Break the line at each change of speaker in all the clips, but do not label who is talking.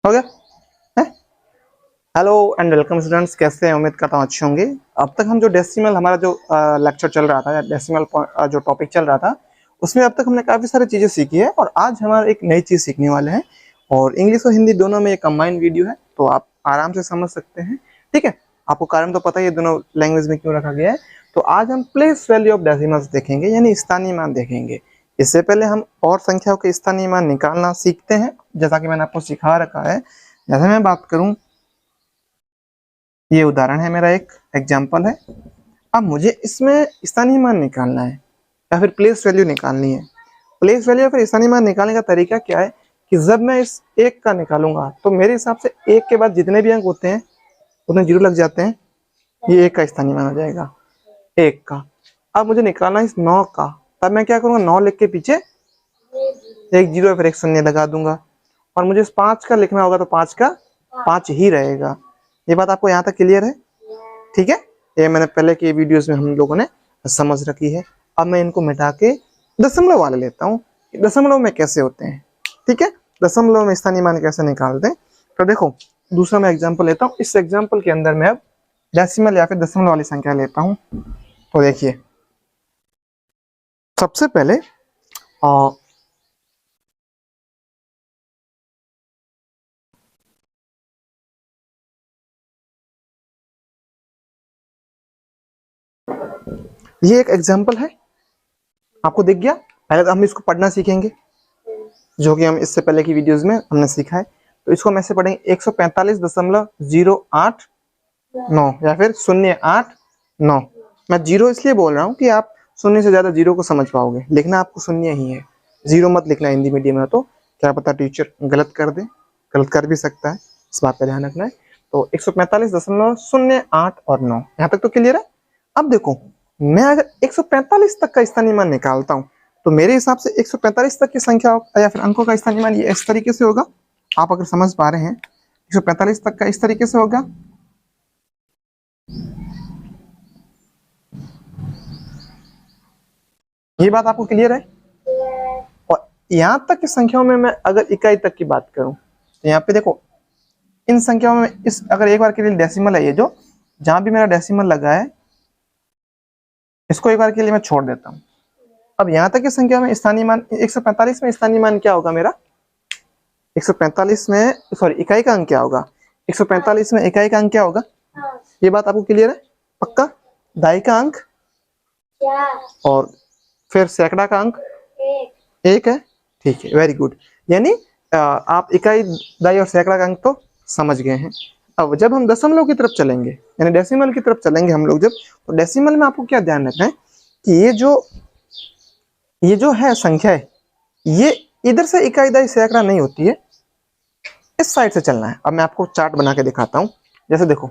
हो गया है। हेलो एंड वेलकम स्टूडेंट्स, कैसे हैं? उम्मीद करता हूँ अच्छे होंगे। अब तक हम जो डेसिमल हमारा जो लेक्चर चल रहा था या डेसिमल जो टॉपिक चल रहा था उसमें अब तक हमने काफ़ी सारी चीज़ें सीखी है और आज हमारा एक नई चीज़ सीखने वाले हैं। और इंग्लिश और हिंदी दोनों में एक कंबाइंड वीडियो है, तो आप आराम से समझ सकते हैं। ठीक है, आपको कारण तो पता ही है दोनों लैंग्वेज में क्यों रखा गया है। तो आज हम प्लेस वैल्यू ऑफ डेसिमल्स देखेंगे, यानी स्थानीय मान देखेंगे। इससे पहले हम और संख्याओं के स्थानीय मान निकालना सीखते हैं, जैसा कि मैंने आपको सिखा रखा है। जैसे मैं बात करूं, ये उदाहरण है मेरा, एक एग्जाम्पल है। अब मुझे इसमें स्थानीय मान निकालना है या फिर प्लेस वैल्यू निकालनी है। प्लेस वैल्यू या फिर स्थानीय मान निकालने का तरीका क्या है कि जब मैं इस एक का निकालूंगा तो मेरे हिसाब से एक के बाद जितने भी अंक होते हैं उतने जीरो लग जाते हैं, ये एक का स्थानीय मान हो जाएगा, एक का। अब मुझे निकालना है इस 9 का, तब मैं क्या करूंगा, 9 लिख के पीछे एक जीरो या फिर एक शून्य लगा दूंगा। और मुझे इस 5 का लिखना होगा तो 5 का 5 ही रहेगा। ये बात आपको यहाँ तक क्लियर है? ठीक है, ये मैंने पहले की वीडियोस में हम लोगों ने समझ रखी है। अब मैं इनको मिटा के दशमलव वाले लेता हूँ, दशमलव में कैसे होते हैं। ठीक है, दशमलव में स्थानीय मान कैसे निकालते हैं। तो देखो, दूसरा मैं एग्जांपल लेता हूँ। इस एग्जांपल के अंदर मैं अब डेसिमल या फिर दशमलव वाली संख्या लेता हूँ। तो देखिए, सबसे पहले ये एक एग्जांपल है, आपको दिख गया। पहले तो हम इसको पढ़ना सीखेंगे, जो कि हम इससे पहले की वीडियोस में हमने सीखा है। तो इसको हम ऐसे पढ़ेंगे 145.089 या फिर 089। मैं जीरो इसलिए बोल रहा हूँ कि आप शून्य से ज्यादा जीरो को समझ पाओगे, लिखना आपको शून्य ही है, जीरो मत लिखना हिंदी मीडियम में। तो क्या पता टीचर गलत कर दे, गलत कर भी सकता है, इस बात का ध्यान रखना है। तो 145.089 और 9, यहाँ तक तो क्लियर है। अब देखो, मैं अगर 145 तक का स्थानीय मान निकालता हूँ तो मेरे हिसाब से 145 तक की संख्या या फिर अंकों का स्थानीय मान ये इस तरीके से होगा। आप अगर समझ पा रहे हैं, 145 तक का इस तरीके से होगा। ये बात आपको क्लियर है? और यहाँ तक की संख्याओं में मैं अगर इकाई तक की बात करूं तो यहाँ पे देखो, इन संख्याओं में इस अगर एक बार के लिए डेसिमल है, ये जो जहां भी मेरा डेसिमल लगा है इसको एक बार के लिए मैं छोड़ देता हूँ। अब यहाँ तक की संख्या में स्थानीय मान 145 में स्थानीय मान क्या होगा मेरा, 145 में सॉरी इकाई का अंक क्या होगा, 145 में इकाई का अंक क्या होगा। ये बात आपको क्लियर है? पक्का? दाई का अंक और फिर सैकड़ा का अंक एक है। ठीक है, वेरी गुड। यानी आप इकाई, दाई और सैकड़ा का अंक तो समझ गए हैं। अब जब हम दशमलव की तरफ चलेंगे, यानी डेसिमल की तरफ चलेंगे हम लोग जब, तो डेसिमल में आपको क्या ध्यान रखना है कि ये जो है संख्या है, ये इधर से इकाई दाई सैकड़ा नहीं होती है, इस साइड से चलना है। अब मैं आपको चार्ट बना के दिखाता हूं। जैसे देखो,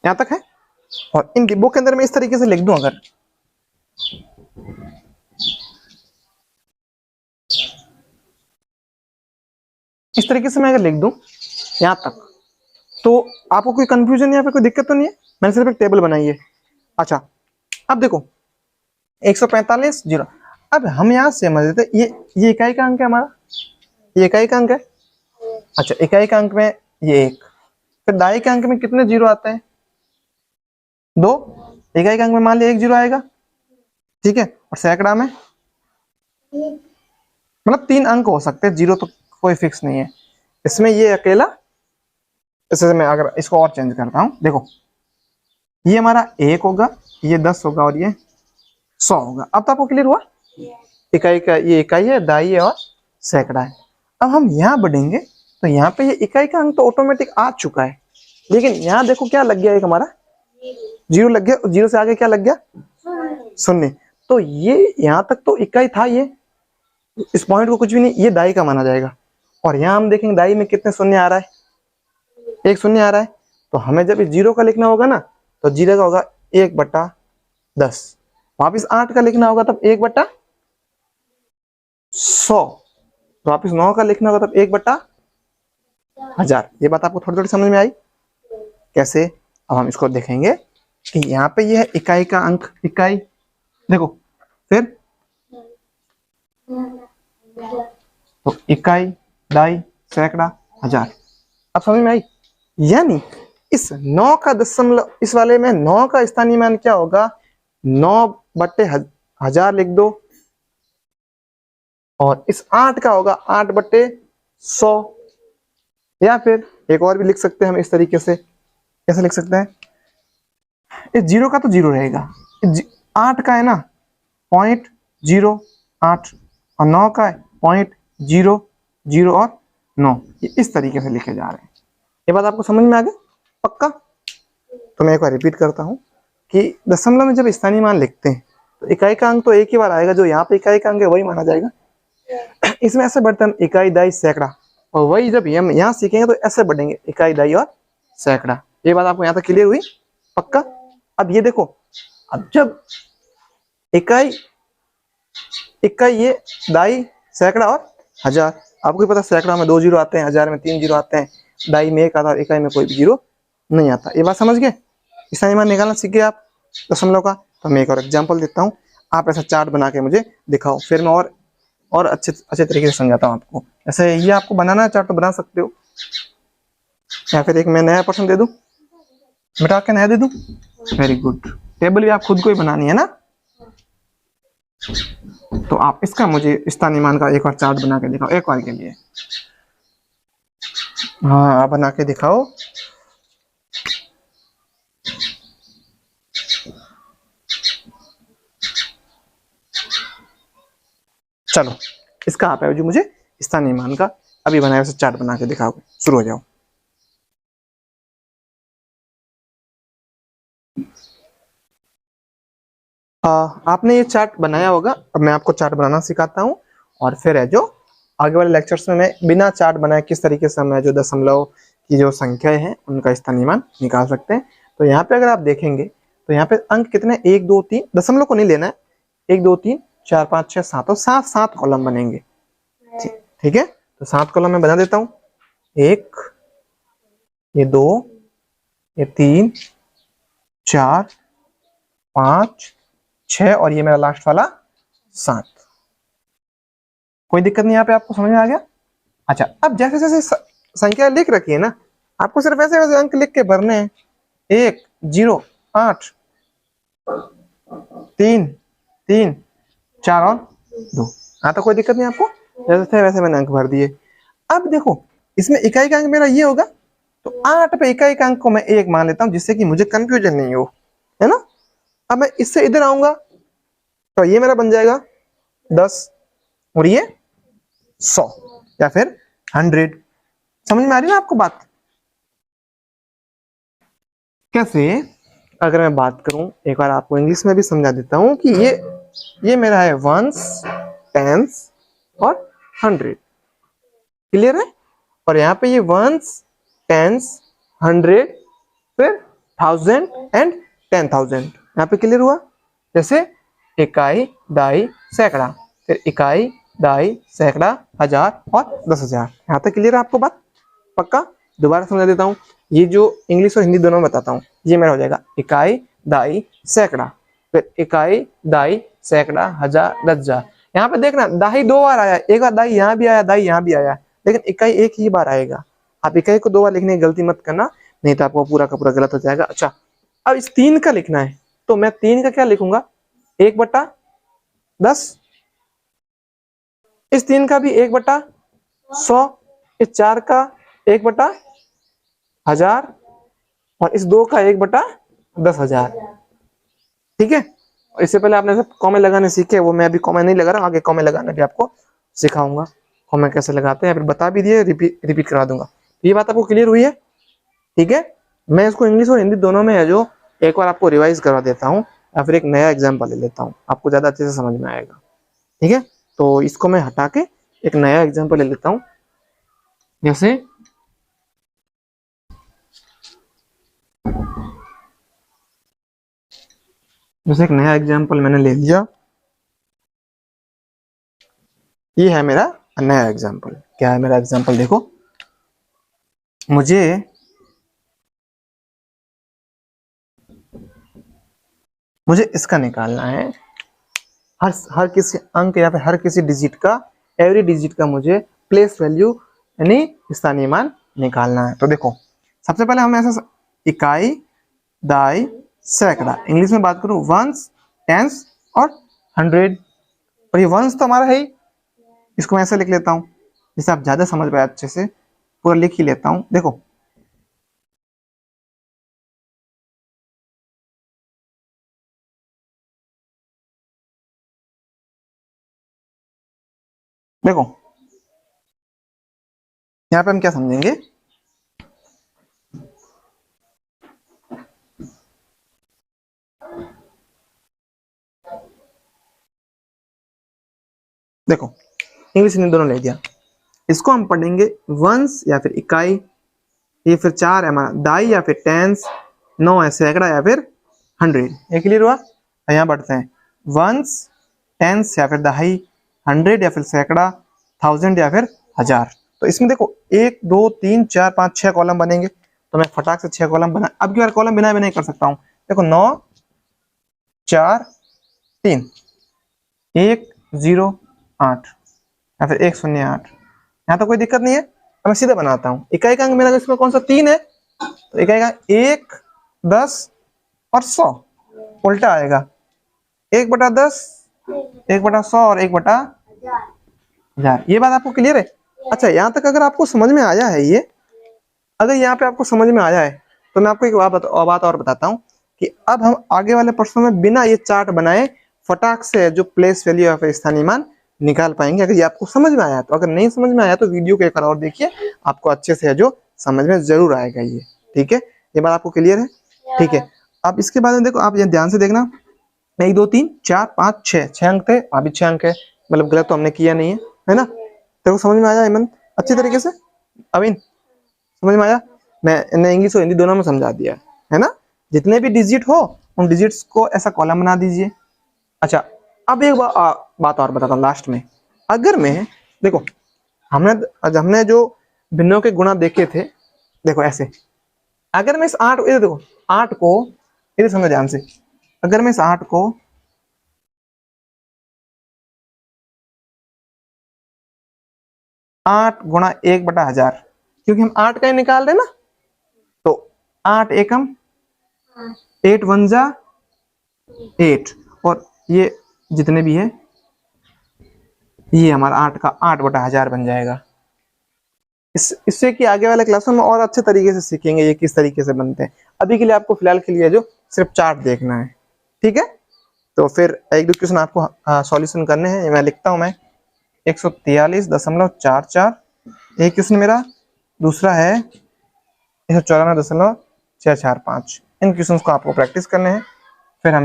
यहां तक है। और इन डिब्बों के अंदर मैं इस तरीके से लिख दूं, अगर इस तरीके से मैं अगर लिख दूं यहां तक, तो आपको कोई कंफ्यूजन या फिर कोई दिक्कत तो नहीं है? मैंने सिर्फ एक टेबल बनाई है। अच्छा, अब देखो 145 जीरो। अब हम यहां से समझ लेते, ये इकाई का अंक है हमारा, ये इकाई का अंक है। अच्छा, इकाई का अंक में ये एक, फिर दाई के अंक में कितने जीरो आते हैं, 2। इकाई के अंक में मान लिया 1 जीरो आएगा, ठीक है। और सैकड़ा में मतलब 3 अंक हो सकते हैं, जीरो तो कोई फिक्स नहीं है इसमें, ये अकेला। इससे मैं अगर इसको और चेंज करता हूं, देखो ये हमारा 1 होगा, ये 10 होगा और ये 100 होगा। अब तो आपको क्लियर हुआ, इकाई का ये इकाई है, दाई है और सैकड़ा है। अब हम यहाँ बढ़ेंगे तो यहाँ पे ये इकाई का अंक तो ऑटोमेटिक आ चुका है, लेकिन यहाँ देखो क्या लग गया, एक हमारा जीरो लग गया, जीरो से आगे क्या लग गया, शून्य। तो ये यहाँ तक तो इकाई था, ये इस पॉइंट को कुछ भी नहीं, ये दाई का माना जाएगा। और यहाँ हम देखेंगे दाई में कितने शून्य आ रहा है, एक शून्य आ रहा है। तो हमें जब इस जीरो का लिखना होगा ना, तो जीरो का होगा 1/10। वापिस 8 का लिखना होगा तब 1/, 100, तो आप इस 9 का लिखना होगा तब 1/1000। ये बात आपको थोड़ी थोड़ी समझ में आई कैसे? अब हम इसको देखेंगे कि यहाँ पे ये है इकाई का अंक, इकाई देखो, फिर तो इकाई, दाई, सैकड़ा, हजार। अब समझ में आई? यानी इस 9 का दशमलव, इस वाले में 9 का स्थानीय मान क्या होगा? 9/1000 लिख दो, और इस 8 का होगा 8/100। या फिर एक और भी लिख सकते हैं हम इस तरीके से, कैसे लिख सकते हैं? इस 0 का तो 0 रहेगा, 8 का है ना 0.08, और 9 का है 0.00 और 9। ये इस तरीके से लिखे जा रहे हैं। ये बात आपको समझ में आ गया पक्का? तो मैं एक बार रिपीट करता हूँ कि दशमलव में जब स्थानीय मान लिखते हैं तो इकाई का अंक तो एक ही बार आएगा, जो यहाँ पे इकाई का अंक है वही माना जाएगा। इसमें ऐसे बढ़ते हैं इकाई, दाई, सैकड़ा, और वही जब हम यहाँ सीखेंगे तो ऐसे बढ़ेंगे इकाई, दाई और सैकड़ा। ये बात आपको यहाँ तक क्लियर हुई पक्का? अब ये देखो, अब जब इकाई, ये दाई, सैकड़ा और हजार, आपको पता सैकड़ा में 2 जीरो आते हैं, हजार में 3 जीरो आते हैं, दाई में 1 आता है, इकाई में कोई भी जीरो नहीं आता। ये बात समझ गए? स्थानीय मान निकालना सीख गए आप दशमलव का? तो मैं एक और एग्जांपल देता हूँ, आप ऐसा चार्ट बना के मुझे दिखाओ, फिर मैं और अच्छे तरीके से समझाता हूँ आपको। ऐसे ये आपको बनाना है चार्ट तो बना सकते हो, या फिर एक मैं नया पर्सन दे दूं, मिटा के नया दे दूं। Very good. टेबल भी आप खुद को ही बनानी है ना, तो आप इसका मुझे स्थानीय मान का एक बार चार्ट बना के दिखाओ, एक बार के लिए। हाँ, आप बना के दिखाओ। चलो, इसका आप है जो मुझे स्थानीय मान का अभी बनाया उसे चार्ट बना के दिखाओगे। शुरू हो जाओ। आपने ये चार्ट बनाया होगा, अब मैं आपको चार्ट बनाना सिखाता हूँ, और फिर है जो आगे वाले लेक्चर्स में मैं बिना चार्ट बनाए किस तरीके से मैं जो दशमलव की जो संख्या है उनका स्थानीय मान निकाल सकते हैं। तो यहाँ पे अगर आप देखेंगे तो यहाँ पे अंक कितने, 1 2 3, दशमलव को नहीं लेना है, 1 2 3 4 5 6 7, और 7 कॉलम बनेंगे। ठीक है, तो 7 कॉलम में बना देता हूँ। 1, ये 2, ये 3, 4, 5, 6, और ये मेरा लास्ट वाला 7। कोई दिक्कत नहीं यहाँ पे? आपको समझ में आ गया? अच्छा, अब जैसे जैसे संख्या लिख रखी है ना, आपको सिर्फ ऐसे वैसे अंक लिख के भरने हैं। 1 0 8 3 3 4 और 2। हाँ, तो कोई दिक्कत नहीं आपको? जैसे थे वैसे मैंने अंक भर दिए। अब देखो, इसमें इकाई का अंक मेरा ये होगा, तो 8 पे इकाई का अंक को मैं 1 मान लेता हूँ, जिससे कि मुझे कंफ्यूजन नहीं हो, है ना? अब मैं इससे इधर आऊंगा तो ये मेरा बन जाएगा 10, और ये 100 या फिर 100। समझ में आ रही है आपको बात? कैसे? अगर मैं बात करूं, एक बार आपको इंग्लिश में भी समझा देता हूं कि ये मेरा है वंस, टेंस और 100। क्लियर है? और यहाँ पे ये वंस, टेंस, 100, फिर 1000 एंड 10,000। यहाँ पे क्लियर हुआ? जैसे इकाई, दाई, सैकड़ा, फिर इकाई, दाई, सैकड़ा, हजार और 10,000। यहाँ तक क्लियर है आपको बात पक्का? दोबारा समझा देता हूँ, ये जो इंग्लिश और हिंदी दोनों में बताता हूँ, ये मेरा हो जाएगा इकाई, दाई, सैकड़ा, फिर इकाई, दाई, सैकड़ा, हजार, 10,000। यहाँ पे देखना दाई 2 बार आया, एक बार दाई यहाँ भी आया, दाई यहाँ भी आया, लेकिन इकाई एक ही बार आएगा। आप इकाई को 2 बार लिखने की गलती मत करना, नहीं तो आपको पूरा का पूरा गलत हो जाएगा। अच्छा, अब इस 3 का लिखना है, तो मैं 3 का क्या लिखूंगा? 1/10। इस 3 का भी 1/100। इस 4 का 1/1000, और इस 2 का 1/10,000। ठीक है? इससे पहले आपने सब कॉमे लगाने सीखे, वो मैं अभी कॉमे नहीं लगा रहा हूँ, आगे कॉमे लगाना भी आपको सिखाऊंगा, कॉमे कैसे लगाते हैं, फिर बता भी दिए, रिपीट करा दूंगा। ये बात आपको क्लियर हुई है? ठीक है, मैं इसको इंग्लिश और हिंदी दोनों में है जो एक बार आपको रिवाइज करवा देता हूँ, या फिर एक नया एग्जाम्पल ले लेता हूँ, आपको ज्यादा अच्छे से समझ में आएगा। ठीक है, तो इसको मैं हटा के एक नया एग्जाम्पल ले लेता हूँ। जैसे एक नया एग्जाम्पल मैंने ले लिया। ये है मेरा नया एग्जाम्पल। क्या है मेरा एग्जाम्पल, देखो मुझे इसका निकालना है। हर किसी अंक या फिर हर किसी डिजिट का, एवरी डिजिट का मुझे प्लेस वैल्यू यानी स्थानीय मान निकालना है। तो देखो सबसे पहले हम ऐसा इकाई, दाई, सैकड़ा, इंग्लिश में बात करूं वंस, टेंस और हंड्रेड। और ये वंस तो हमारा है ही, इसको मैं ऐसे लिख लेता हूं जिससे आप ज्यादा समझ पाए, अच्छे से पूरा लिख ही लेता हूं। देखो देखो यहाँ पे हम क्या समझेंगे, देखो इंग्लिश हिंदी दोनों ले दिया। इसको हम पढ़ेंगे वंस या फिर इकाई, ये फिर चार है हमारा दाई या फिर टेंस, नौ है सैकड़ा या फिर हंड्रेड। ये क्लियर हुआ। यहाँ बढ़ते हैं वंस, टेंस या फिर दहाई, हंड्रेड या फिर सैकड़ा, थाउजेंड या फिर हजार। तो इसमें देखो 1 2 3 4 5 6 कॉलम बनेंगे। तो मैं फटाक से 6 कॉलम बना, अब की बार कॉलम बिना भी नहीं कर सकता हूँ। देखो 9 4 3 1 0 8 या फिर 1 0 8। यहाँ तो कोई दिक्कत नहीं है, अब मैं सीधा बनाता हूँ। इकाई का अंक मेरा इसमें कौन सा 3 है, तो इकाई का 1 10 और 100 उल्टा आएगा, 1/10, 1/100 और 1/1000। ये बात आपको क्लियर है। अच्छा यहाँ तक अगर आपको समझ में आया है, ये अगर यहाँ पे आपको समझ में आया है तो मैं आपको एक बात और बताता हूँ कि अब हम आगे वाले प्रश्नों में बिना ये चार्ट बनाए फटाक से जो प्लेस वैल्यू या फिर स्थानीय मान निकाल पाएंगे, अगर ये आपको समझ में आया। तो अगर नहीं समझ में आया तो वीडियो को एक बार और देखिए, आपको अच्छे से है जो समझ में जरूर आएगा ये। ठीक है, ये बात आपको क्लियर है। ठीक है, अब इसके बाद में देखो आप ये ध्यान से देखना, 1 2 3 4 5 6 अंक थे, वहां भी 6 अंक है, मतलब गलत तो हमने किया नहीं है ना। तेरे को समझ में आया हेमंत अच्छी तरीके से? अमीन समझ में आया? मैंने इंग्लिश और हिंदी दोनों में समझा दिया है ना। जितने भी डिजिट हो उन डिजिट्स को ऐसा कॉलम बना दीजिए। अच्छा अब एक बात और बताता हूँ लास्ट में। अगर मैं देखो हमने जो भिन्नों के गुणा देखे थे, देखो ऐसे, अगर मैं इस 8 इधर देखो 8 को इधर समझो ध्यान से, अगर मैं इस 8 को 8 गुणा 1/1000, क्योंकि हम 8 का ही निकाल रहे ना, तो 8 एकम 8 1 जा 8, और ये जितने भी है ये हमारा 8 का 8/1000 बन जाएगा। इससे कि आगे वाले क्लासों में और अच्छे तरीके से सीखेंगे ये किस तरीके से बनते हैं। अभी के लिए आपको फिलहाल के लिए जो सिर्फ चार्ट देखना है। ठीक है, तो फिर एक दो क्वेश्चन आपको सॉल्यूशन करने हैं, मैं लिखता हूं मैं 143.44, एक क्वेश्चन मेरा, दूसरा है 194.645। इन क्वेश्चन को आपको प्रैक्टिस करने हैं, फिर हम